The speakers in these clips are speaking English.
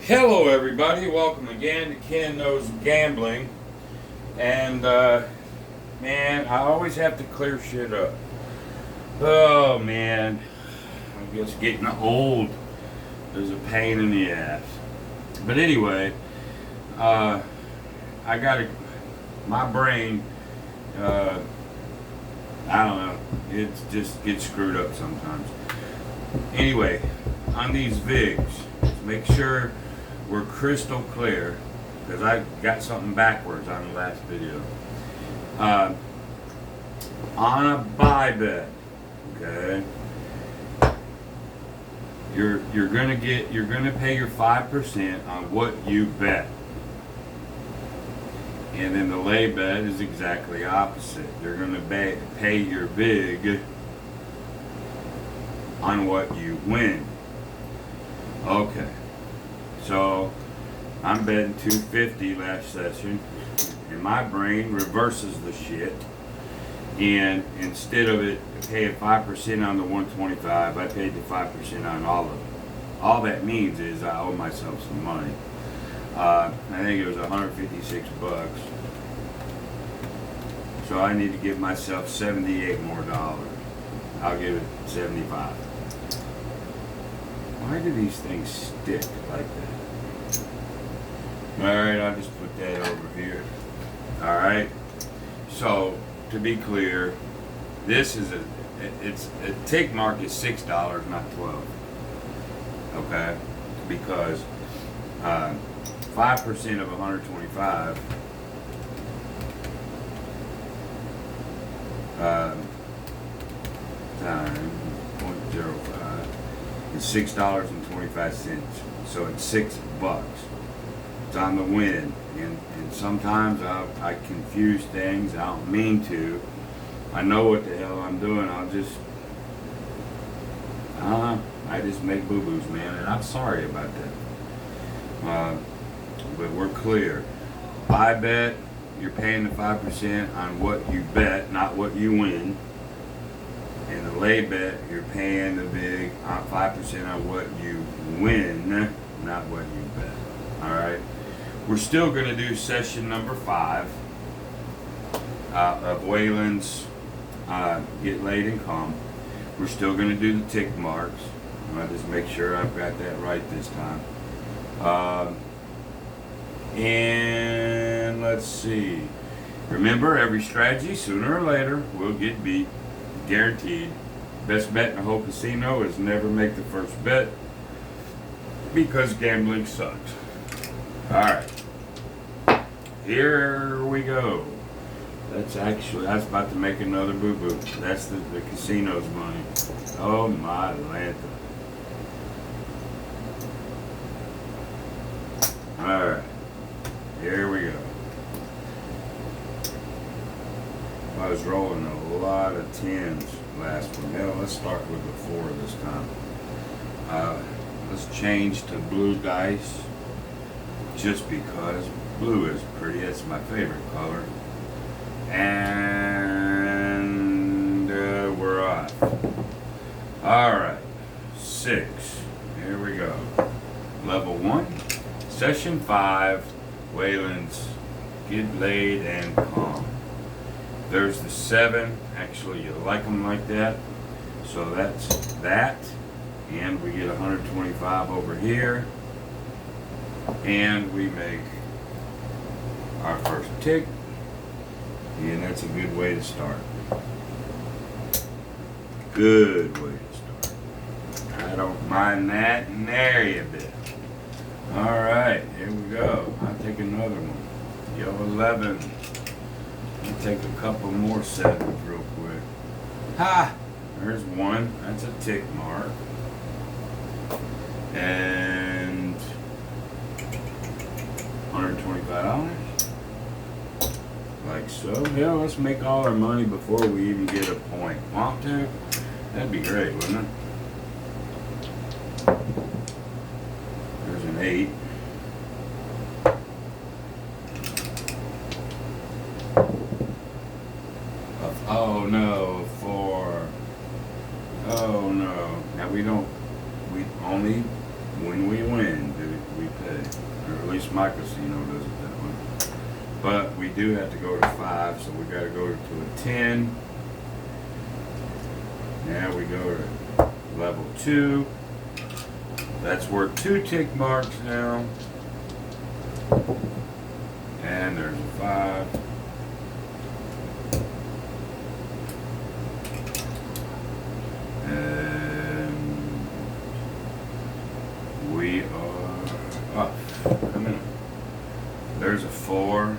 Hello everybody, welcome again to Ken Knows Gambling. And man, I always have to clear shit up. Oh man, I guess getting old is a pain in the ass. But anyway, I got my brain, I don't know, it just gets screwed up sometimes. Anyway, on these VIGs, make sure we're crystal clear, because I got something backwards on the last video. On a buy bet, okay, you're gonna pay your 5% on what you bet, and then the lay bet is exactly opposite. You're gonna pay your VIG on what you win. Okay. So I'm betting 250 last session, and my brain reverses the shit. And instead of it paying 5% on the 125, I paid the 5% on all of it. All that means is I owe myself some money. I think it was 156 bucks. So I need to give myself 78 more dollars. I'll give it 75. Why do these things stick like that? Alright, I'll just put that over here. Alright. So, to be clear, this is a tick mark is $6, not 12. Okay? Because 5% of 125 times 0.05 is $6.25. So it's $6. It's on the win, and sometimes I confuse things. I don't mean to. I know what the hell I'm doing. I just make boo-boos, man, and I'm sorry about that. But we're clear. Buy bet, you're paying the 5% on what you bet, not what you win. And the lay bet, you're paying the VIG on 5% on what you win, not what you bet. Alright? We're still going to do session number 5 of Waylons Get Laid and Calm. We're still going to do the tick marks. I'll just make sure I've got that right this time. And let's see. Remember, every strategy, sooner or later, will get beat. Guaranteed. Best bet in the whole casino is never make the first bet, because gambling sucks. Alright. Here we go. That's about to make another boo-boo. That's the casino's money. Oh my Lanta. Alright. Here we go. I was rolling a lot of 10s last one. Hell, let's start with the 4 this time. Let's change to blue dice, just because blue is pretty. That's my favorite color. And we're off. Alright, 6. Here we go. Level 1, session 5, Waylons Get Laid and Calm. There's the 7. Actually, you like them like that. So that's that. And we get 125 over here. And we make our first tick. And that's a good way to start. Good way to start. I don't mind that nary a bit. Alright, here we go. I'll take another one. Yo, 11. I'll take a couple more 7s real quick. Ha! There's one. That's a tick mark. And $125. Like so. Yeah, let's make all our money before we even get a point. Want to? That'd be great, wouldn't it? There's an 8. Oh no, 4. Oh no. Now we only when we win do we pay. course, my casino doesn't that one. But we do have to go to 5, so we got to go to a 10. Now we go to level 2. That's worth 2 tick marks now. And there's a 5. And we are up. Come in. There's a 4.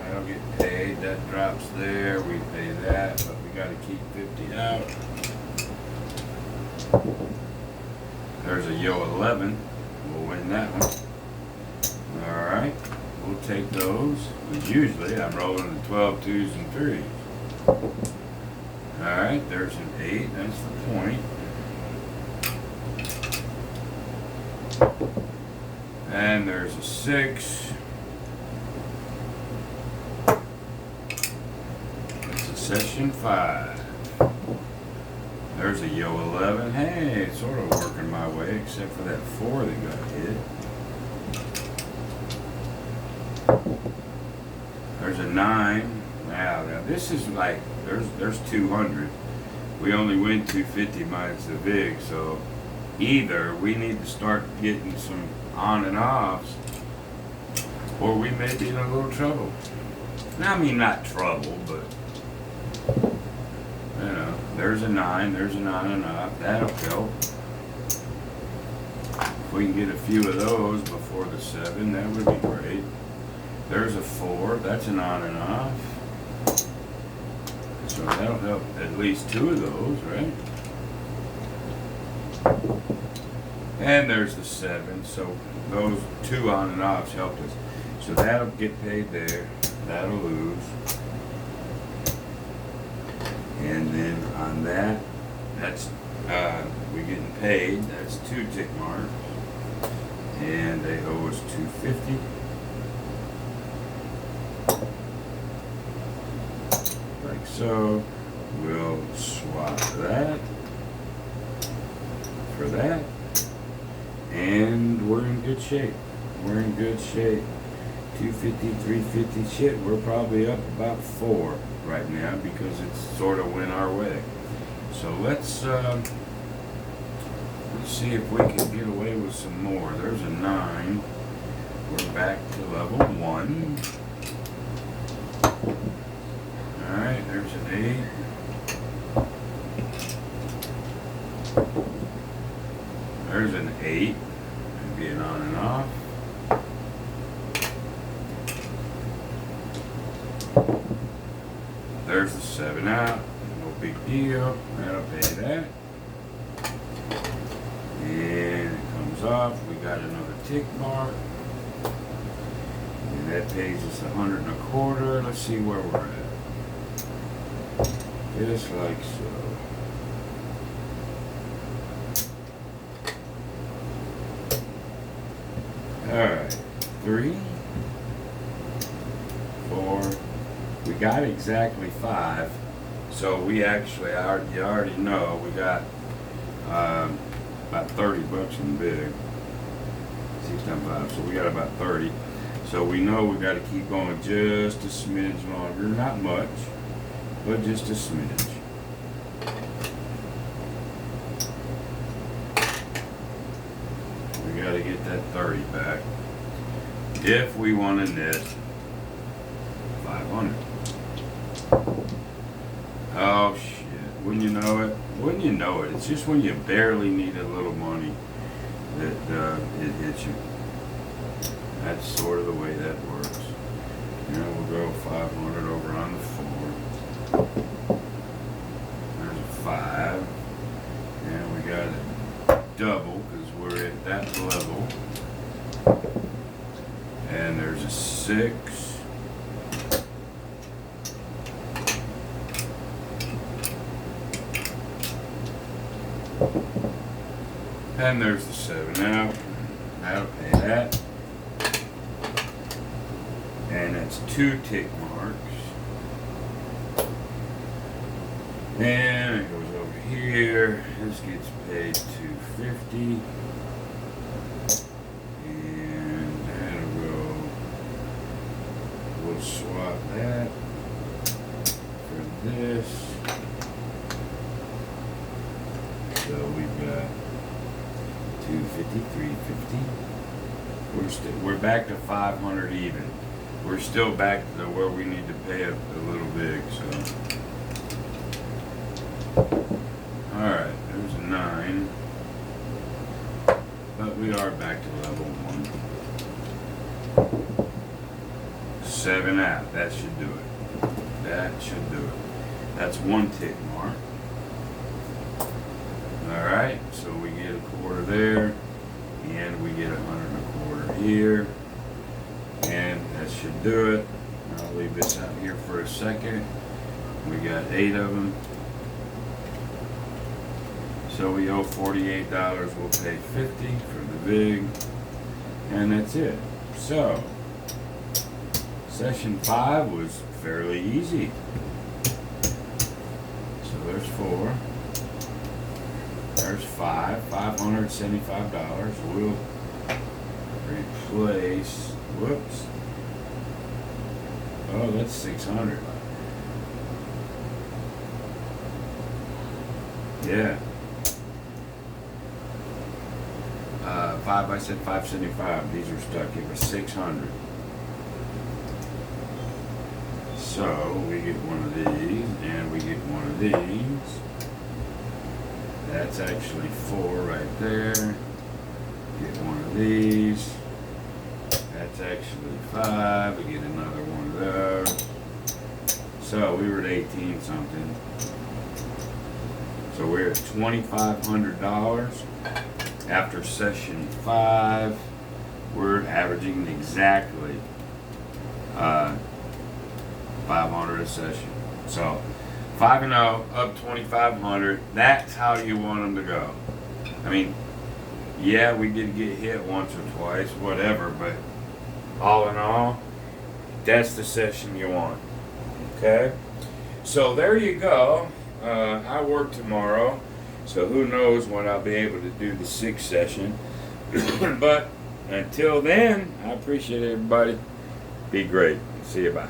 That'll get paid. That drops there. We pay that, but we got to keep 50 out. There's a yo 11. We'll win that one. Alright. We'll take those. But usually I'm rolling the 12, 2s, and 3s. Alright. There's an 8. That's the point. And there's a 6. It's a session 5. There's a yo 11. Hey, it's sort of working my way, except for that 4 that got hit. There's a 9. Now this is like, there's 200. We only win 250 minus the VIG, so either we need to start getting some on and offs, or we may be in a little trouble. Now, I mean, not trouble, but you know, there's a 9, there's a 9 and off. That'll help. If we can get a few of those before the 7, that would be great. There's a 4, that's an on and off. So that'll help at least 2 of those, right? And there's the 7, so those 2 on and offs helped us. So that'll get paid there, that'll lose. And then on that, that's we getting paid, that's 2 tick marks. And they owe us 250. Like so. We'll swap that for that. And we're in good shape. We're in good shape. 250, 350 shit. We're probably up about 4 right now because it's sort of went our way. So let's see if we can get away with some more. There's a 9. We're back to level 1. Alright, there's an 8. There's an 8. Maybe an on and off. There's the 7 out. No big deal. That'll pay that. And it comes off. We got another tick mark. And that pays us 125. Let's see where we're at. Just like so. Alright. 3, 4. We got exactly 5. So we actually, you already know, we got about 30 bucks in big. 6 times 5, so we got about 30. So we know we got to keep going just a smidge longer. Not much, but just a smidge. We got to get that 30 back if we want to net 500. Oh shit, wouldn't you know it? Wouldn't you know it? It's just when you barely need a little money that it hits you. That's sort of the way that works. Now we'll go 500 over on the 4. There's a 5. And we got a double because we're at that level. And there's a 6. And there's the 7 out. That'll pay that. And that's 2 tick marks. And it goes over here. This gets paid 250. And that'll go swap that for this. So we've got 250, 350. We're back to 500 even. We're still back to where we need to pay a little big. So, all right, there's a 9, but we are back to level 1. 7 out. That should do it. That should do it. That's 1 tick mark. Alright, so we get a quarter there, and we get 100 1/4 here, and that should do it. I'll leave this out here for a second. We got 8 of them. So we owe $48. We'll pay $50 for the vig, and that's it. So, session 5 was fairly easy. So there's 4. There's 5, $575. We'll replace, whoops. Oh, that's 600. Yeah. 5, I said 575. These are stuck. It was 600. So we get one of these, and we get one of these. That's actually 4 right there. Get one of these. That's actually 5. We get another one of those. So we were at 18 something. So we're at $2,500. After session 5, we're averaging exactly 500 a session. So 5-0, up 2,500. That's how you want them to go. I mean, yeah, we did get hit once or twice, whatever, but all in all, that's the session you want. Okay? So there you go. I work tomorrow, so who knows when I'll be able to do the 6th session. But until then, I appreciate everybody. Be great. See you. Bye.